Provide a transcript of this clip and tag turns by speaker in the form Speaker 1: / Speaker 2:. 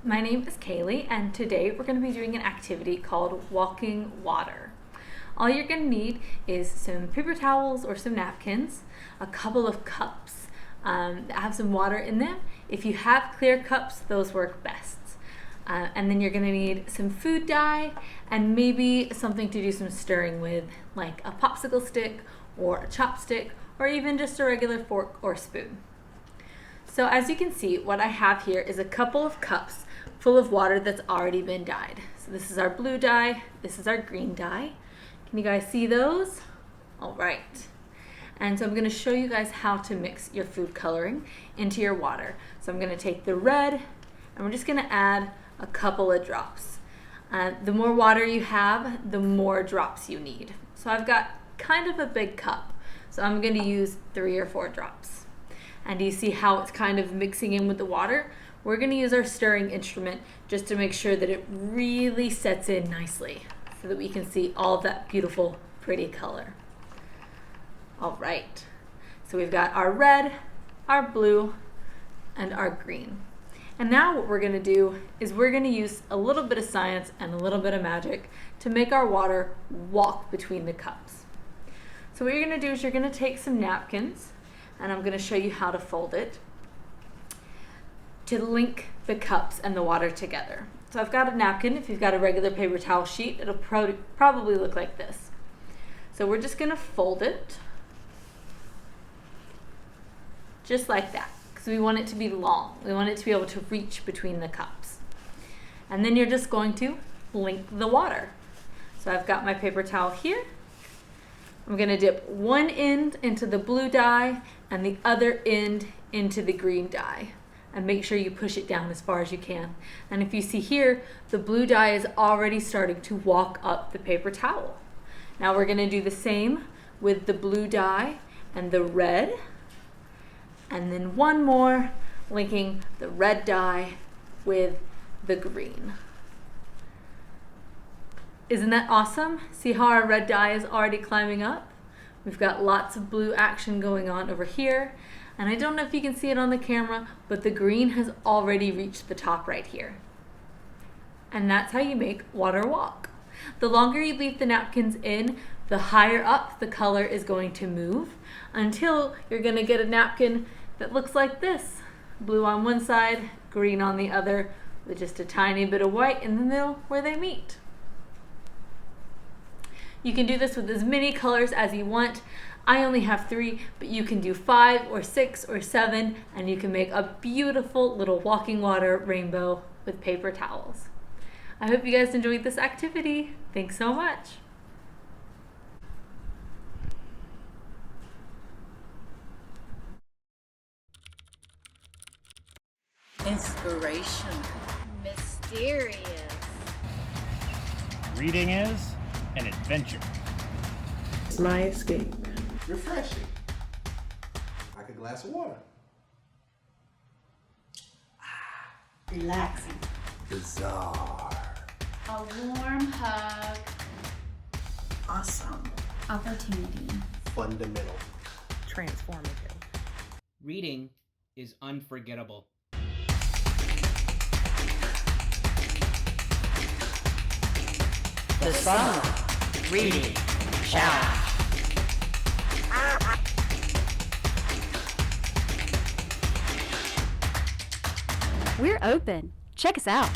Speaker 1: My name is Kaylee, and today we're going to be doing an activity called walking water. All you're going to need is some paper towels or some napkins, a couple of cups that have some water in them. If you have clear cups, those work best. And then you're going to need some food dye and maybe something to do some stirring with, like a popsicle stick or a chopstick or even just a regular fork or spoon. So as you can see, what I have here is a couple of cups full of water that's already been dyed. So this is our blue dye, this is our green dye. Can you guys see those? All right. And so I'm going to show you guys how to mix your food coloring into your water. So I'm going to take the red and we're just going to add a couple of drops. The more water you have, the more drops you need. So I've got kind of a big cup, so I'm going to use 3 or 4 drops. And do you see how it's kind of mixing in with the water? We're going to use our stirring instrument just to make sure that it really sets in nicely so that we can see all of that beautiful, pretty color. All right, so we've got our red, our blue, and our green. And now what we're going to do is we're going to use a little bit of science and a little bit of magic to make our water walk between the cups. So what you're going to do is you're going to take some napkins, and I'm going to show you how to fold it to link the cups and the water together. So I've got a napkin. If you've got a regular paper towel sheet, it'll probably look like this. So we're just going to fold it just like that, because we want it to be long. We want it to be able to reach between the cups. And then you're just going to link the water. So I've got my paper towel here. I'm going to dip one end into the blue dye and the other end into the green dye. And make sure you push it down as far as you can. And if you see here, the blue dye is already starting to walk up the paper towel. Now we're going to do the same with the blue dye and the red. And then one more, linking the red dye with the green. Isn't that awesome? See how our red dye is already climbing up? We've got lots of blue action going on over here. And I don't know if you can see it on the camera, but the green has already reached the top right here. And that's how you make water walk. The longer you leave the napkins in, the higher up the color is going to move until you're going to get a napkin that looks like this. Blue on one side, green on the other, with just a tiny bit of white in the middle where they meet. You can do this with as many colors as you want. I only have 3, but you can do 5 or 6 or 7, and you can make a beautiful little walking water rainbow with paper towels. I hope you guys enjoyed this activity. Thanks so much.
Speaker 2: Inspiration.
Speaker 3: Mysterious.
Speaker 4: Reading is an adventure.
Speaker 5: It's my escape.
Speaker 6: Refreshing. Like a glass of water.
Speaker 2: Relaxing.
Speaker 6: Bizarre.
Speaker 3: A warm hug.
Speaker 2: Awesome.
Speaker 3: Opportunity.
Speaker 6: Fundamental.
Speaker 5: Transformative.
Speaker 7: Reading is unforgettable.
Speaker 2: The summer reading challenge.
Speaker 8: We're open. Check us out.